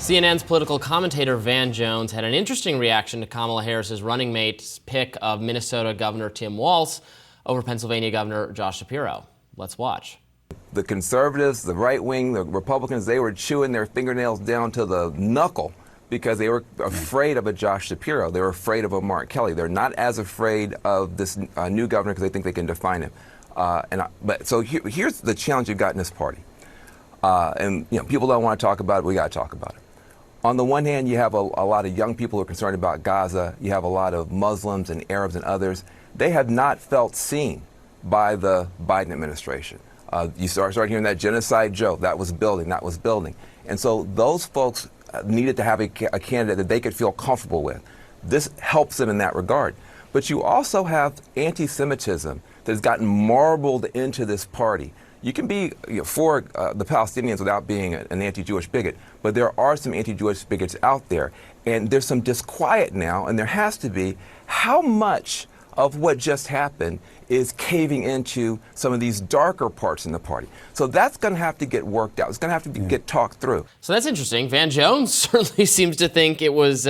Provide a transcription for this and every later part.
CNN's political commentator Van Jones had an interesting reaction to Kamala Harris's running mate's pick of Minnesota Governor Tim Walz over Pennsylvania Governor Josh Shapiro. Let's watch. The conservatives, the right wing, the Republicans, they were chewing their fingernails down to the knuckle because they were afraid of a Josh Shapiro. They were afraid of a Mark Kelly. They're not as afraid of this new governor because they think they can define him. So here's the challenge you've got in this party. And people don't want to talk about it. We got to talk about it. On the one hand, you have a lot of young people who are concerned about Gaza. You have a lot of Muslims and Arabs and others. They have not felt seen by the Biden administration. You start hearing that genocide joke. That was building. And so those folks needed to have a candidate that they could feel comfortable with. This helps them in that regard. But you also have anti-Semitism that has gotten marbled into this party. You can be for the Palestinians without being an anti-Jewish bigot, but there are some anti-Jewish bigots out there. And there's some disquiet now, and there has to be. How much of what just happened is caving into some of these darker parts in the party? So that's going to have to get worked out. It's going to have to get talked through. So that's interesting. Van Jones certainly seems to think it was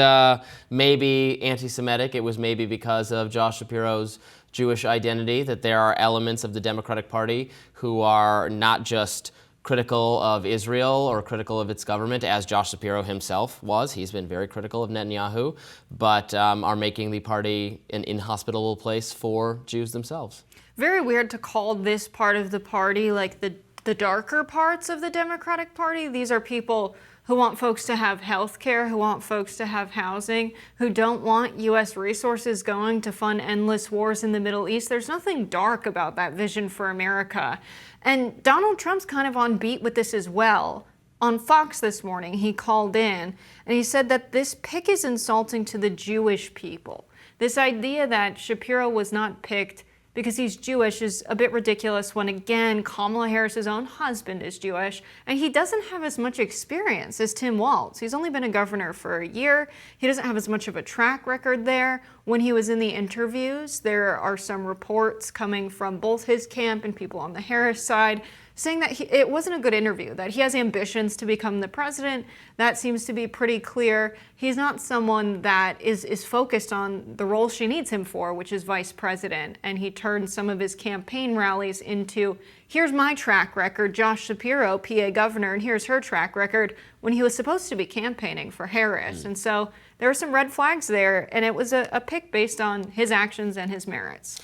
maybe anti-Semitic. It was maybe because of Josh Shapiro's Jewish identity, that there are elements of the Democratic Party who are not just critical of Israel or critical of its government, as Josh Shapiro himself was. He's been very critical of Netanyahu, but are making the party an inhospitable place for Jews themselves. Very weird to call this part of the party like the darker parts of the Democratic Party. These are people who want folks to have health care, who want folks to have housing, who don't want U.S. resources going to fund endless wars in the Middle East. There's nothing dark about that vision for America. And Donald Trump's kind of on beat with this as well. On Fox this morning, he called in and he said that this pick is insulting to the Jewish people. This idea that Shapiro was not picked because he's Jewish is a bit ridiculous when, again, Kamala Harris's own husband is Jewish, and he doesn't have as much experience as Tim Walz. He's only been a governor for a year. He doesn't have as much of a track record there. When he was in the interviews, there are some reports coming from both his camp and people on the Harris side saying that it wasn't a good interview, that he has ambitions to become the president. That seems to be pretty clear. He's not someone that is focused on the role she needs him for, which is vice president. And he turned some of his campaign rallies into, here's my track record, Josh Shapiro, PA governor, and here's her track record, when he was supposed to be campaigning for Harris. And so there were some red flags there, and it was a pick based on his actions and his merits.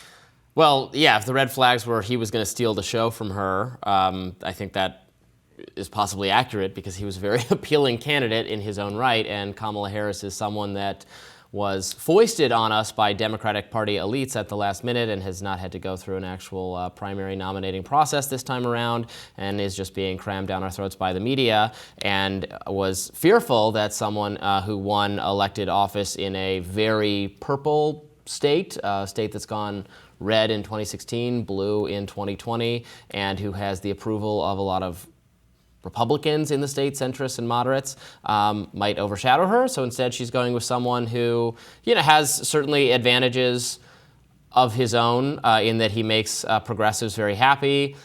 Well, yeah, if the red flags were he was going to steal the show from her, I think that is possibly accurate because he was a very appealing candidate in his own right, and Kamala Harris is someone that was foisted on us by Democratic Party elites at the last minute and has not had to go through an actual primary nominating process this time around and is just being crammed down our throats by the media, and was fearful that someone who won elected office in a very purple state, a state that's gone red in 2016, blue in 2020, and who has the approval of a lot of Republicans in the state, centrists and moderates, might overshadow her. So instead, she's going with someone who, has certainly advantages of his own in that he makes progressives very happy.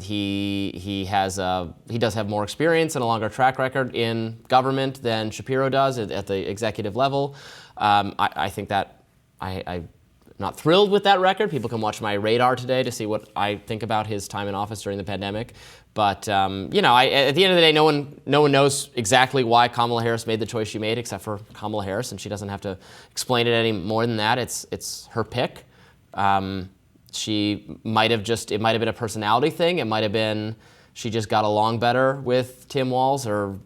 He does have more experience and a longer track record in government than Shapiro does at the executive level. I think that I'm not thrilled with that record. People can watch my radar today to see what I think about his time in office during the pandemic. But at the end of the day, no one knows exactly why Kamala Harris made the choice she made, except for Kamala Harris, and she doesn't have to explain it any more than that. It's her pick. It might have been a personality thing. It might have been she just got along better with Tim Walz or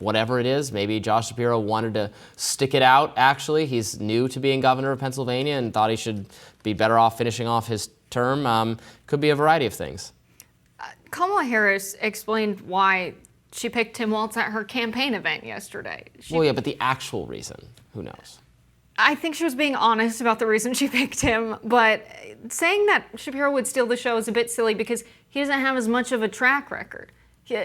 whatever it is. Maybe Josh Shapiro wanted to stick it out, actually. He's new to being governor of Pennsylvania and thought he should be better off finishing off his term. Could be a variety of things. Kamala Harris explained why she picked Tim Walz at her campaign event yesterday. But the actual reason, who knows? I think she was being honest about the reason she picked him, but saying that Shapiro would steal the show is a bit silly because he doesn't have as much of a track record.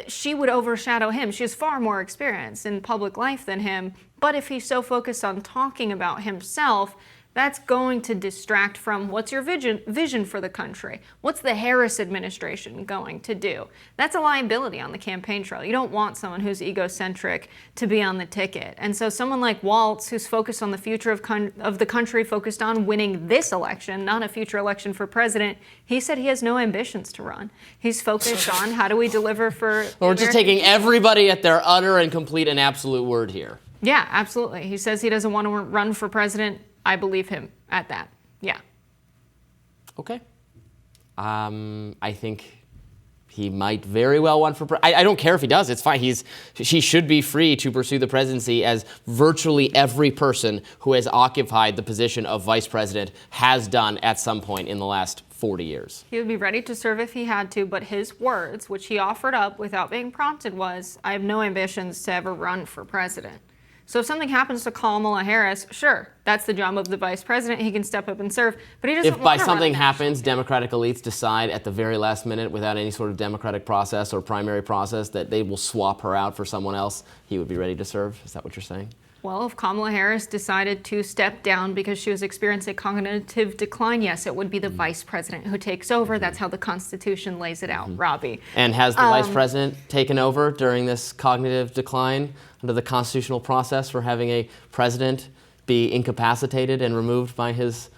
She would overshadow him. She has far more experience in public life than him. But if he's so focused on talking about himself, That's going to distract from what's your vision for the country. What's the Harris administration going to do? That's a liability on the campaign trail. You don't want someone who's egocentric to be on the ticket. And so someone like Walz, who's focused on the future of the country, focused on winning this election, not a future election for president, he said he has no ambitions to run. He's focused on how do we deliver for We're just taking everybody at their utter and complete and absolute word here. Yeah, absolutely. He says he doesn't want to run for president. I believe him at that. Yeah. Okay. I think he might very well run for president. I don't care if he does. It's fine. He should be free to pursue the presidency, as virtually every person who has occupied the position of vice president has done at some point in the last 40 years. He would be ready to serve if he had to, but his words, which he offered up without being prompted, was, I have no ambitions to ever run for president. So if something happens to Kamala Harris, sure, that's the job of the vice president. He can step up and serve, but he doesn't want to run. If by something happens, Democratic elites decide at the very last minute, without any sort of democratic process or primary process, that they will swap her out for someone else, he would be ready to serve? Is that what you're saying? Well, if Kamala Harris decided to step down because she was experiencing cognitive decline, yes, it would be the vice president who takes over. That's how the Constitution lays it out, Robby. And has the vice president taken over during this cognitive decline under the constitutional process for having a president be incapacitated and removed by his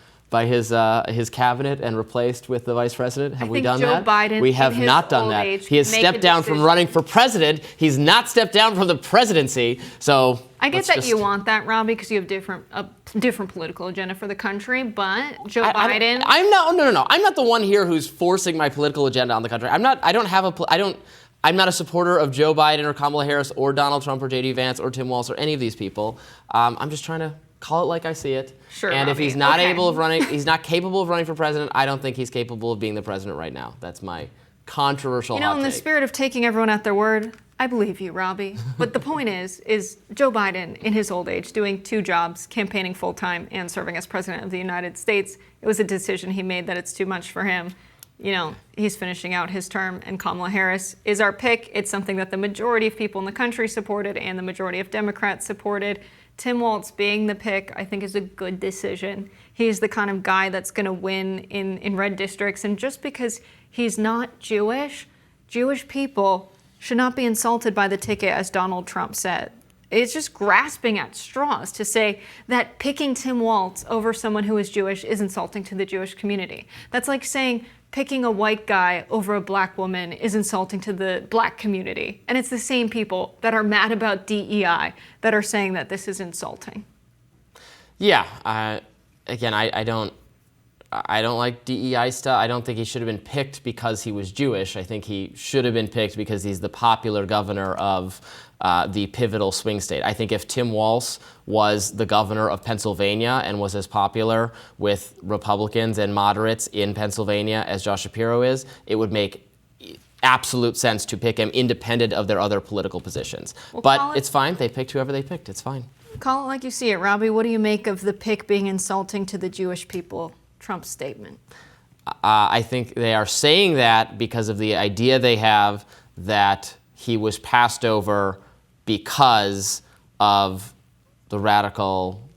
cabinet and replaced with the vice president? Have we done that? Biden, we have not done that. He has stepped down from running for president. He's not stepped down from the presidency. So I get that you want that, Robby, because you have different political agenda for the country. But Joe Biden, I'm not the one here who's forcing my political agenda on the country. I'm not a supporter of Joe Biden or Kamala Harris or Donald Trump or J.D. Vance or Tim Walz or any of these people. I'm just trying to call it like I see it. Sure, and Robby. If he's not he's not capable of running for president, I don't think he's capable of being the president right now. That's my controversial hot in the take. spirit of taking everyone at their word, I believe you, Robby. But the point is Joe Biden, in his old age, doing two jobs, campaigning full-time and serving as president of the United States, it was a decision he made that it's too much for him. He's finishing out his term, and Kamala Harris is our pick. It's something that the majority of people in the country supported and the majority of Democrats supported. Tim Walz being the pick, I think, is a good decision. He's the kind of guy that's going to win in red districts. And just because he's not Jewish people should not be insulted by the ticket, as Donald Trump said. It's just grasping at straws to say that picking Tim Walz over someone who is Jewish is insulting to the Jewish community. That's like saying picking a white guy over a black woman is insulting to the black community. And it's the same people that are mad about DEI that are saying that this is insulting. Yeah. Again, I don't like DEI stuff. I don't think he should have been picked because he was Jewish. I think he should have been picked because he's the popular governor of the pivotal swing state. I think if Tim Walz was the governor of Pennsylvania and was as popular with Republicans and moderates in Pennsylvania as Josh Shapiro is, it would make absolute sense to pick him independent of their other political positions. But it's fine. They picked whoever they picked. It's fine. Call it like you see it, Robby. What do you make of the pick being insulting to the Jewish people? Trump's statement. I think they are saying that because of the idea they have that he was passed over because of the radical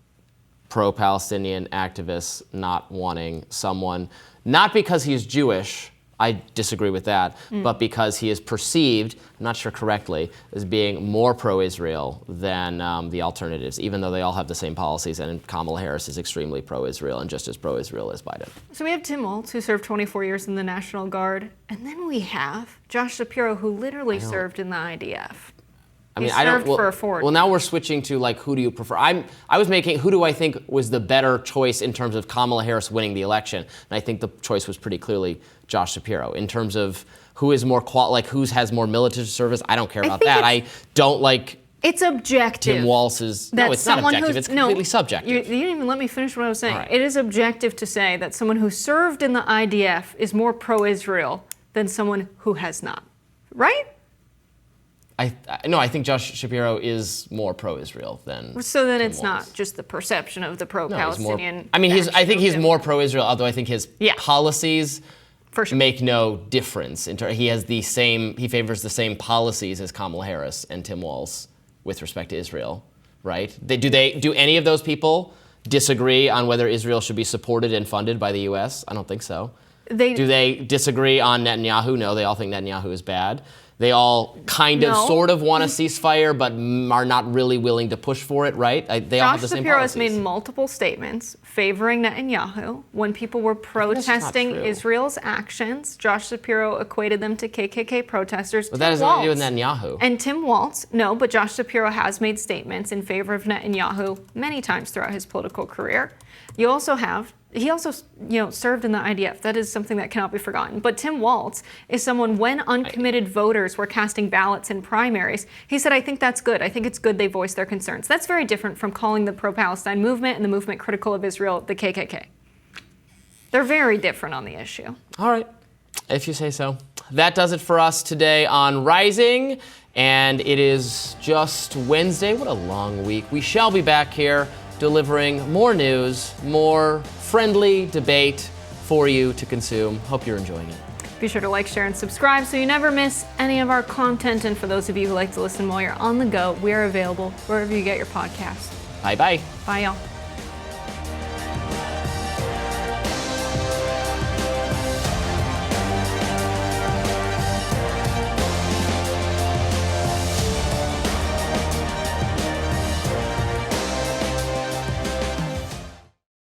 pro-Palestinian activists not wanting someone, not because he's Jewish, I disagree with that, but because he is perceived, I'm not sure correctly, as being more pro-Israel than the alternatives, even though they all have the same policies, and Kamala Harris is extremely pro-Israel and just as pro-Israel as Biden. So we have Tim Walz, who served 24 years in the National Guard, and then we have Josh Shapiro, who literally served in the IDF. Well, now we're switching to who do you prefer? I was making who do I think was the better choice in terms of Kamala Harris winning the election, and I think the choice was pretty clearly Josh Shapiro. In terms of who is more who has more military service, I don't care about that. I don't like. It's objective. Tim Walz is no, it's not objective. It's completely subjective. You didn't even let me finish what I was saying. Right. It is objective to say that someone who served in the IDF is more pro-Israel than someone who has not, right? I think Josh Shapiro is more pro-Israel than. So then Tim it's Walz. not just the perception of the pro-Palestinian. I think he's more pro-Israel, although I think his policies for sure make no difference. He favors the same policies as Kamala Harris and Tim Walz with respect to Israel, right? Do any of those people disagree on whether Israel should be supported and funded by the U.S.? I don't think so. Do they disagree on Netanyahu? No, they all think Netanyahu is bad. They all kind of, sort of want a ceasefire, but are not really willing to push for it, right? They all have the same policies. Josh Shapiro has made multiple statements favoring Netanyahu. When people were protesting Israel's actions, Josh Shapiro equated them to KKK protesters. But that has nothing to do with Netanyahu. And Tim Walz, no, but Josh Shapiro has made statements in favor of Netanyahu many times throughout his political career. He also served in the IDF. That is something that cannot be forgotten. But Tim Walz is someone, when uncommitted voters were casting ballots in primaries, he said, I think that's good. I think it's good they voiced their concerns. That's very different from calling the pro-Palestine movement and the movement critical of Israel the KKK. They're very different on the issue. All right, if you say so. That does it for us today on Rising. And it is just Wednesday. What a long week. We shall be back here delivering more news, more friendly debate for you to consume. Hope you're enjoying it. Be sure to like, share, and subscribe so you never miss any of our content. And for those of you who like to listen while you're on the go, we are available wherever you get your podcasts. Bye-bye. Bye, y'all.